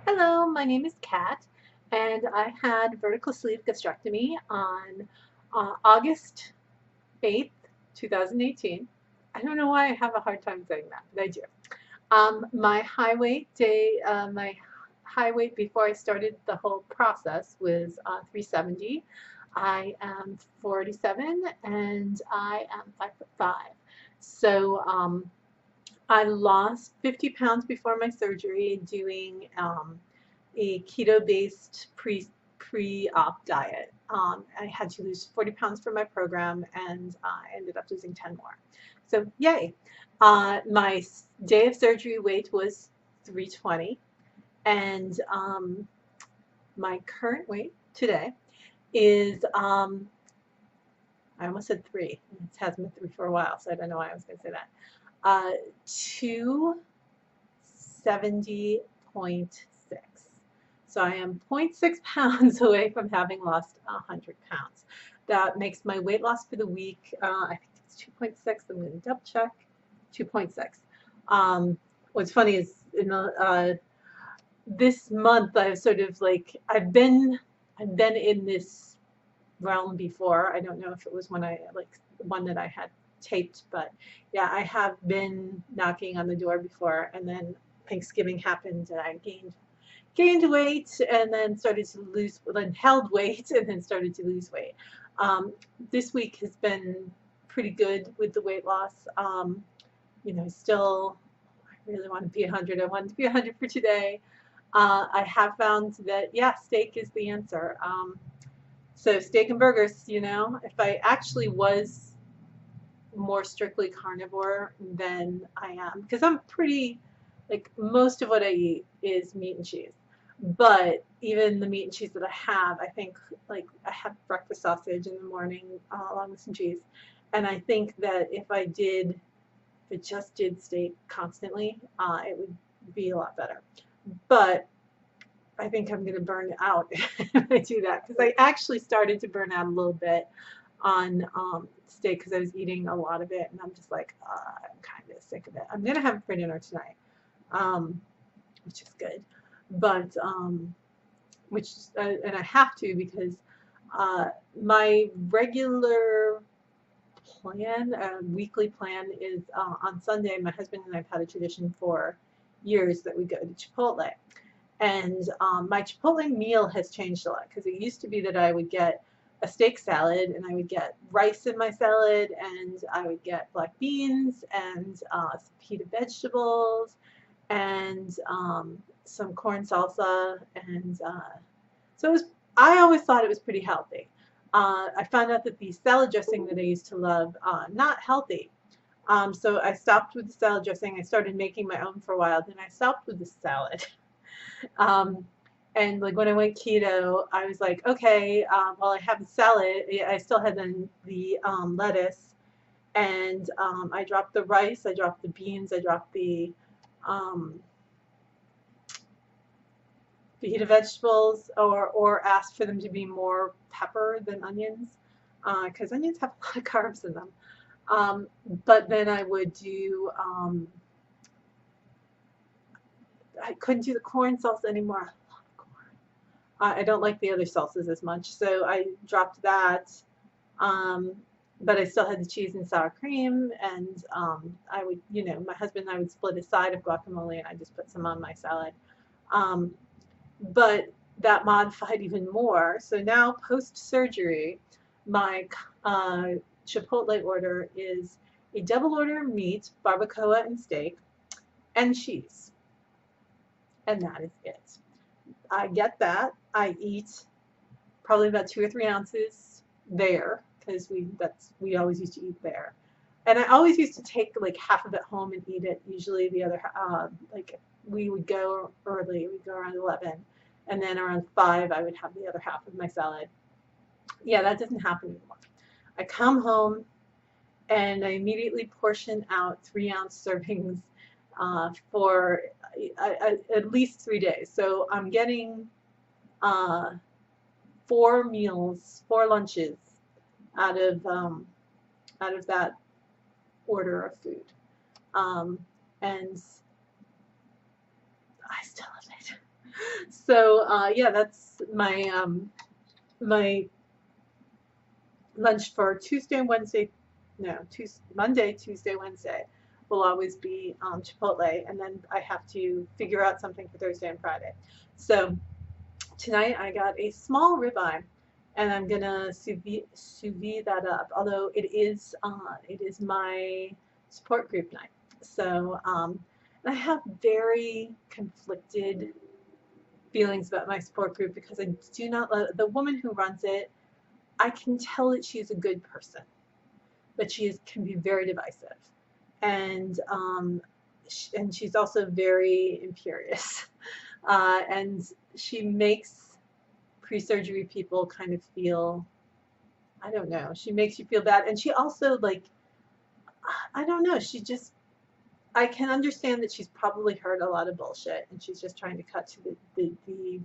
Hello, my name is Kat, and I had vertical sleeve gastrectomy on August 8th, 2018. I don't know why I have a hard time saying that, but I do. My high weight before I started the whole process was 370. I am 47 and I am 5'5". So I lost 50 pounds before my surgery doing a keto-based pre-op diet. I had to lose 40 pounds for my program, and I ended up losing 10 more. So yay! My day of surgery weight was 320, and my current weight today is I almost said three. It hasn't been three for a while, so I don't know why I was going to say that. 270.6. So I am zero point 0.6 pounds away from having lost 100 pounds. That makes my weight loss for the week, I think it's 2.6. I'm going to double check. 2.6. What's funny is this month I've sort of like I've been in this realm before. I don't know if it was when I like the one that I had taped, but yeah, I have been knocking on the door before, and then Thanksgiving happened, and I gained weight, and then started to lose, then held weight, and then started to lose weight. This week has been pretty good with the weight loss. Still, I really want to be 100. I wanted to be 100 for today. I have found that, yeah, steak is the answer. So steak and burgers, if I actually was more strictly carnivore than I am, because I'm pretty, like, most of what I eat is meat and cheese. But even the meat and cheese that I have, I think, like, I have breakfast sausage in the morning along with some cheese. And I think that if it just did steak constantly, it would be a lot better. But I think I'm going to burn out if I do that, because I actually started to burn out a little bit on steak because I was eating a lot of it, and I'm just like, I'm kind of sick of it. I'm going to have it for dinner tonight, um, which is good. But, and I have to because my regular plan, weekly plan is on Sunday. My husband and I've had a tradition for years that we go to Chipotle. And my Chipotle meal has changed a lot because it used to be that I would get a steak salad and I would get rice in my salad and I would get black beans and some pita vegetables and some corn salsa. And so it was, I always thought it was pretty healthy. I found out that the salad dressing that I used to love, not healthy. So I stopped with the salad dressing. I started making my own for a while. Then I stopped with the salad. Um, and like when I went keto, I was like, okay, while I have the salad, I still had the lettuce, and I dropped the rice, I dropped the beans, I dropped the um, fajita vegetables, or asked for them to be more pepper than onions, because onions have a lot of carbs in them. Um, but then I would do, I couldn't do the corn salsa anymore. I love corn. I don't like the other salsas as much, so I dropped that. Um, but I still had the cheese and sour cream, and I would, my husband and I would split a side of guacamole, and I just put some on my salad. Um, but that modified even more. So now, post surgery, my Chipotle order is a double order of meat, barbacoa, and steak, and cheese, and that is it. I get that. I eat probably about 2 or 3 ounces there because we always used to eat there, and I always used to take like half of it home and eat it. Usually the other like we would go early. We'd go around 11, and then around 5 I would have the other half of my salad. Yeah, that doesn't happen anymore. I come home and I immediately portion out 3-ounce servings for at least 3 days. So I'm getting uh, 4 meals, 4 lunches out of that order of food, um, and I still love it. So yeah, that's my lunch for Tuesday and Wednesday. No, Monday, Tuesday, Wednesday will always be Chipotle, and then I have to figure out something for Thursday and Friday. So tonight I got a small ribeye, and I'm gonna sous vide that up. Although it is my support group night, so and I have very conflicted feelings about my support group because I do not let the woman who runs it. I can tell that she's a good person, but can be very divisive, and and she's also very imperious, and she makes pre-surgery people kind of feel, I don't know, she makes you feel bad, and she also like, I don't know, she just, I can understand that she's probably heard a lot of bullshit and she's just trying to cut to the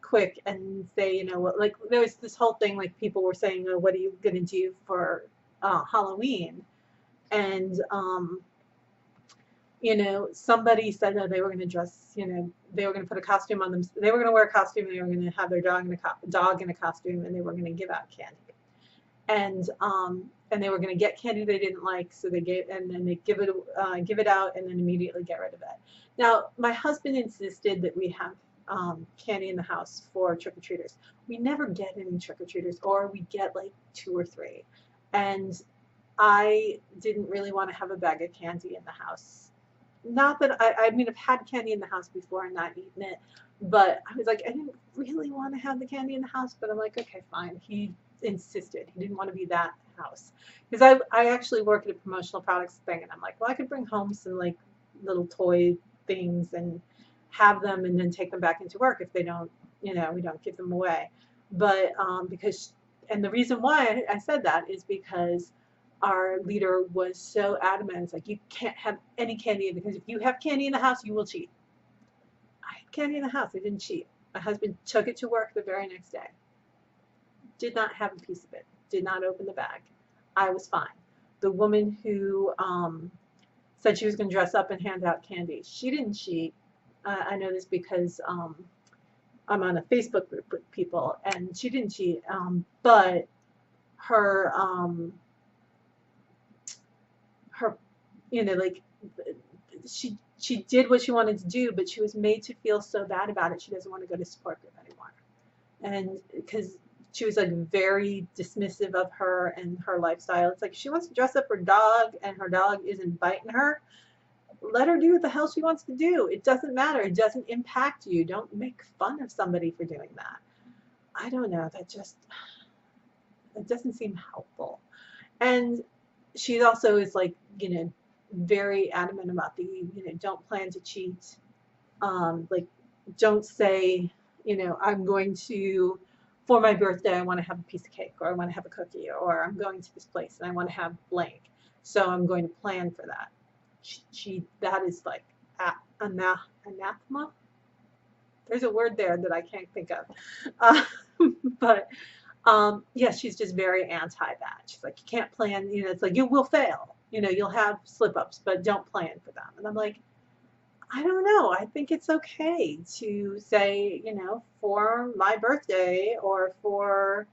quick and say, you know what, like there was this whole thing, like people were saying, oh, what are you gonna do for Halloween? And you know, somebody said that they were going to dress, you know, they were going to put a costume on them. They were going to wear a costume, and they were going to have their dog in a costume, and they were going to give out candy. And they were going to get candy they didn't like, so they gave, and then they give it out, and then immediately get rid of it. Now, my husband insisted that we have candy in the house for trick-or-treaters. We never get any trick-or-treaters, or we get like 2 or 3. And I didn't really want to have a bag of candy in the house. Not that I mean, I've had candy in the house before and not eaten it, but I was like, I didn't really want to have the candy in the house, but I'm like, okay, fine. He insisted. He didn't want to be that house. Because I actually work at a promotional products thing, and I'm like, well, I could bring home some like little toy things and have them and then take them back into work if they don't, you know, we don't give them away. But and the reason why I said that is because our leader was so adamant. It's like, you can't have any candy because if you have candy in the house, you will cheat. I had candy in the house. I didn't cheat. My husband took it to work the very next day. Did not have a piece of it. Did not open the bag. I was fine. The woman who said she was going to dress up and hand out candy, she didn't cheat. I know this because I'm on a Facebook group with people, and she didn't cheat. But her you know, like she did what she wanted to do, but she was made to feel so bad about it. She doesn't want to go to support group anymore, and because she was like very dismissive of her and her lifestyle. It's like, she wants to dress up her dog and her dog isn't biting her. Let her do what the hell she wants to do. It doesn't matter. It doesn't impact you. Don't make fun of somebody for doing that. I don't know. That just, it doesn't seem helpful. And she also is like, you know, very adamant about the, you know, don't plan to cheat. Like, don't say, you know, I'm going to, for my birthday, I want to have a piece of cake, or I want to have a cookie, or I'm going to this place and I want to have blank. So I'm going to plan for that. That is like anathema. There's a word there that I can't think of. But yeah, she's just very anti that. She's like, you can't plan, you know, it's like, you will fail. You know, you'll have slip-ups, but don't plan for them. And I'm like, I don't know. I think it's okay to say, you know, for my birthday or for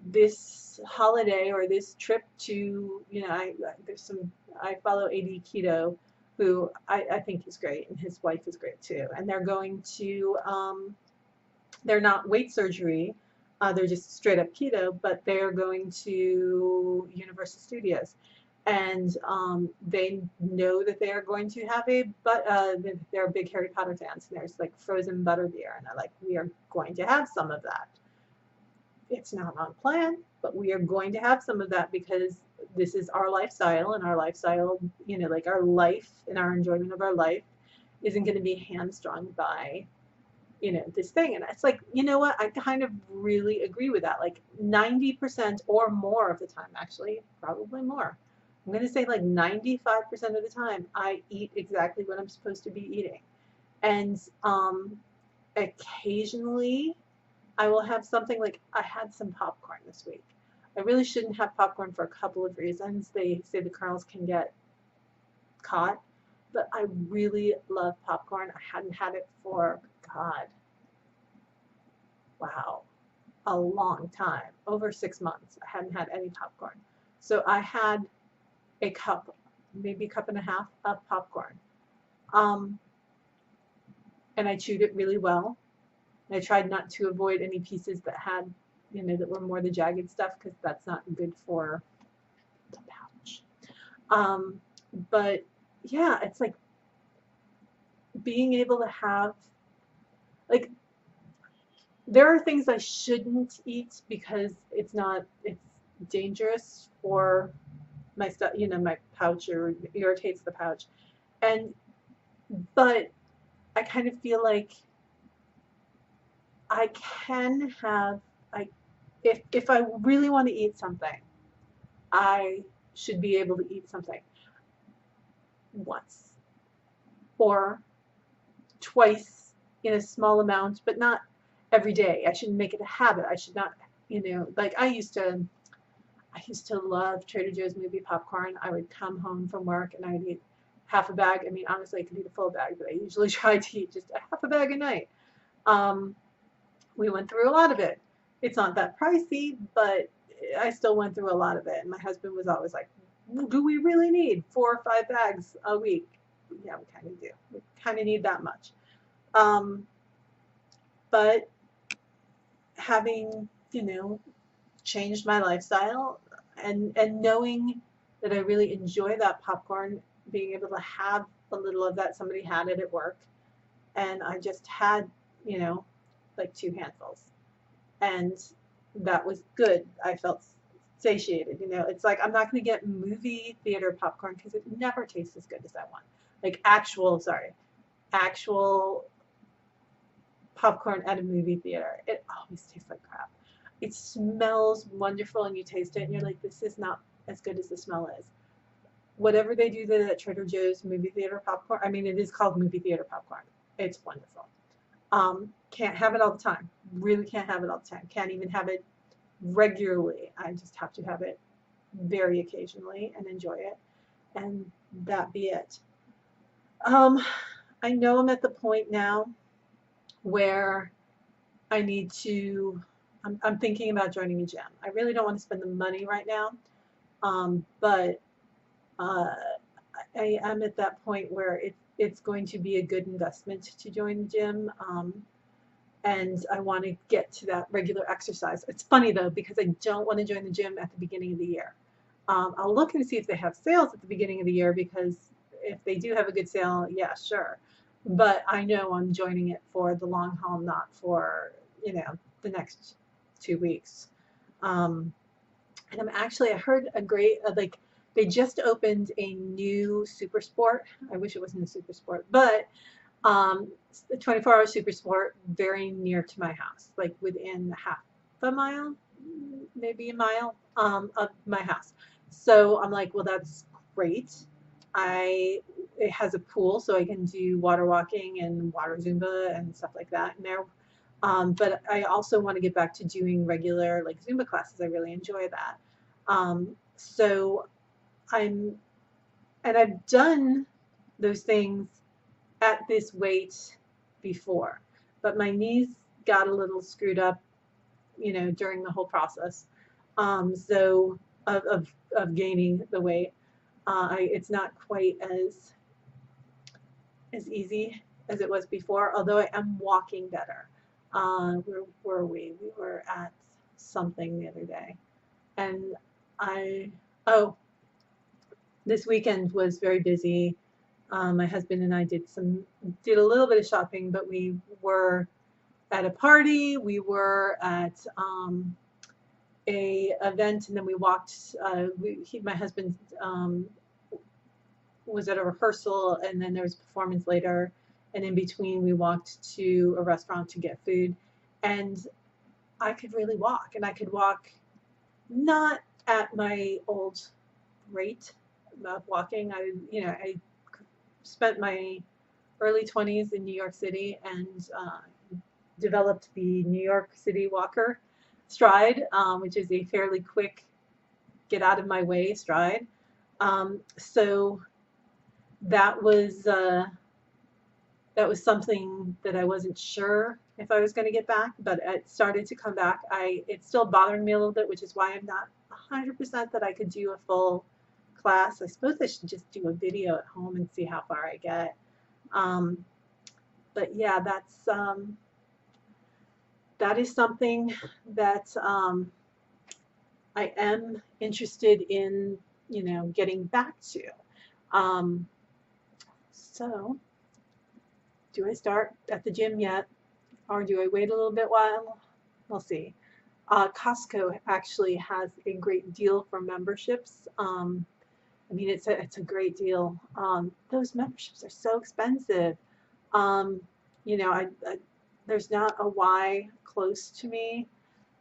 this holiday or this trip to, you know, I follow AD Keto, who I think is great, and his wife is great too. And they're going to, they're not weight surgery, they're just straight up keto, but they're going to Universal Studios. And they know that they are going to have they're big Harry Potter fans, and there's like frozen butterbeer, and they're like, we are going to have some of that. It's not on plan, but we are going to have some of that because this is our lifestyle, and our lifestyle, you know, like our life and our enjoyment of our life isn't going to be hamstrung by, you know, this thing. And it's like, you know what, I kind of really agree with that. Like 90% or more of the time, actually, probably more. I'm going to say like 95% of the time, I eat exactly what I'm supposed to be eating. And occasionally, I will have something like, I had some popcorn this week. I really shouldn't have popcorn for a couple of reasons. They say the kernels can get caught, but I really love popcorn. I hadn't had it for, God, wow, a long time, over 6 months. I hadn't had any popcorn. So I had a cup, maybe a cup and a half of popcorn. Um, and I chewed it really well. I tried not to avoid any pieces that had, that were more the jagged stuff, because that's not good for the pouch. But yeah, it's like being able to have, like, there are things I shouldn't eat because it's dangerous for my stuff, my pouch, or irritates the pouch. But I kind of feel like I can have, if I really want to eat something, I should be able to eat something once or twice in a small amount, but not every day. I shouldn't make it a habit. I should not, like I used to love Trader Joe's movie popcorn. I would come home from work and I would eat half a bag. I mean, honestly, I could eat a full bag, but I usually try to eat just a half a bag a night. We went through a lot of it. It's not that pricey, but I still went through a lot of it. And my husband was always like, do we really need 4 or 5 bags a week? Yeah, we kind of do. We kind of need that much. But having, changed my lifestyle and knowing that I really enjoy that popcorn, being able to have a little of that, somebody had it at work, and I just had, like 2 handfuls, and that was good. I felt satiated. It's like I'm not going to get movie theater popcorn because it never tastes as good as that one. Like actual popcorn at a movie theater. It always tastes like crap. It smells wonderful and you taste it and you're like, this is not as good as the smell is. Whatever they do there at Trader Joe's movie theater popcorn, I mean, it is called movie theater popcorn. It's wonderful. Can't have it all the time. Really can't have it all the time. Can't even have it regularly. I just have to have it very occasionally and enjoy it, and that be it. I know I'm at the point now where I need to, I'm thinking about joining a gym. I really don't want to spend the money right now, but I am at that point where it's going to be a good investment to join the gym, and I want to get to that regular exercise. It's funny though, because I don't want to join the gym at the beginning of the year. I'll look and see if they have sales at the beginning of the year, because if they do have a good sale, yeah, sure. But I know I'm joining it for the long haul, not for, the next 2 weeks. And I heard a great, they just opened a new Super Sport. I wish it wasn't a Super Sport, but the 24-hour Super Sport very near to my house, like within half a mile, maybe a mile, of my house. So I'm like, well, that's great. It has a pool, so I can do water walking and water Zumba and stuff like that in there. But I also want to get back to doing regular like Zumba classes. I really enjoy that. So I've done those things at this weight before, but my knees got a little screwed up, during the whole process. So of gaining the weight, it's not quite as easy as it was before, although I am walking better. Where were we? We were at something the other day, and this weekend was very busy. My husband and I did a little bit of shopping, but we were at a party, we were at a event, and then we walked. My husband was at a rehearsal, and then there was a performance later, and in between we walked to a restaurant to get food, and I could really walk, and I could walk not at my old rate of walking. I spent my early 20s in New York City and developed the New York City walker stride, which is a fairly quick get out of my way stride. So that was something that I wasn't sure if I was going to get back, but it started to come back. It's still bothering me a little bit, which is why I'm not 100% that I could do a full class. I suppose I should just do a video at home and see how far I get. But yeah, that is something that I am interested in, getting back to. So, do I start at the gym yet, or do I wait a little bit while? We'll see. Costco actually has a great deal for memberships. I mean, it's a great deal. Those memberships are so expensive. Um, there's not a Y close to me,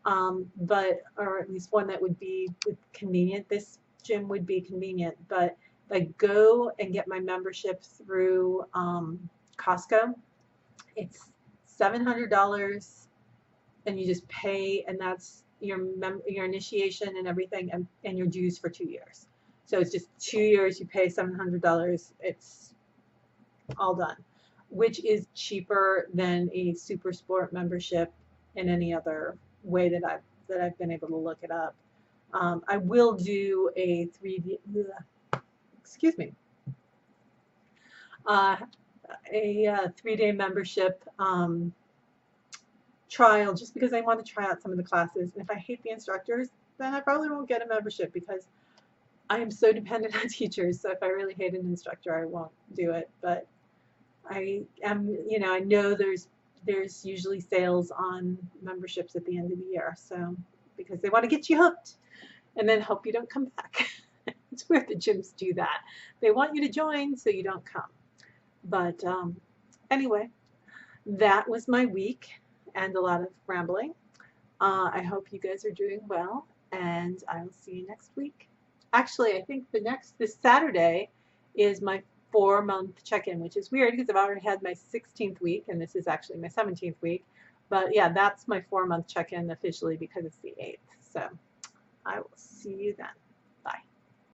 or at least one that would be convenient. This gym would be convenient, but if I go and get my membership through Costco, it's $700, and you just pay, and that's your initiation and everything, and your dues for 2 years. So it's just 2 years. You pay $700. It's all done, which is cheaper than a Super Sport membership in any other way that I've been able to look it up. I will do a 3D, excuse me, a 3-day membership trial, just because I want to try out some of the classes. And if I hate the instructors, then I probably won't get a membership, because I am so dependent on teachers. So if I really hate an instructor, I won't do it. But I know there's usually sales on memberships at the end of the year, so because they want to get you hooked and then hope you don't come back. It's where the gyms do that. They want you to join so you don't come. But anyway, that was my week and a lot of rambling. I hope you guys are doing well, and I'll see you next week. Actually, I think this Saturday is my 4-month check-in, which is weird because I've already had my 16th week, and this is actually my 17th week. But yeah, that's my 4-month check-in officially, because it's the 8th. So I will see you then.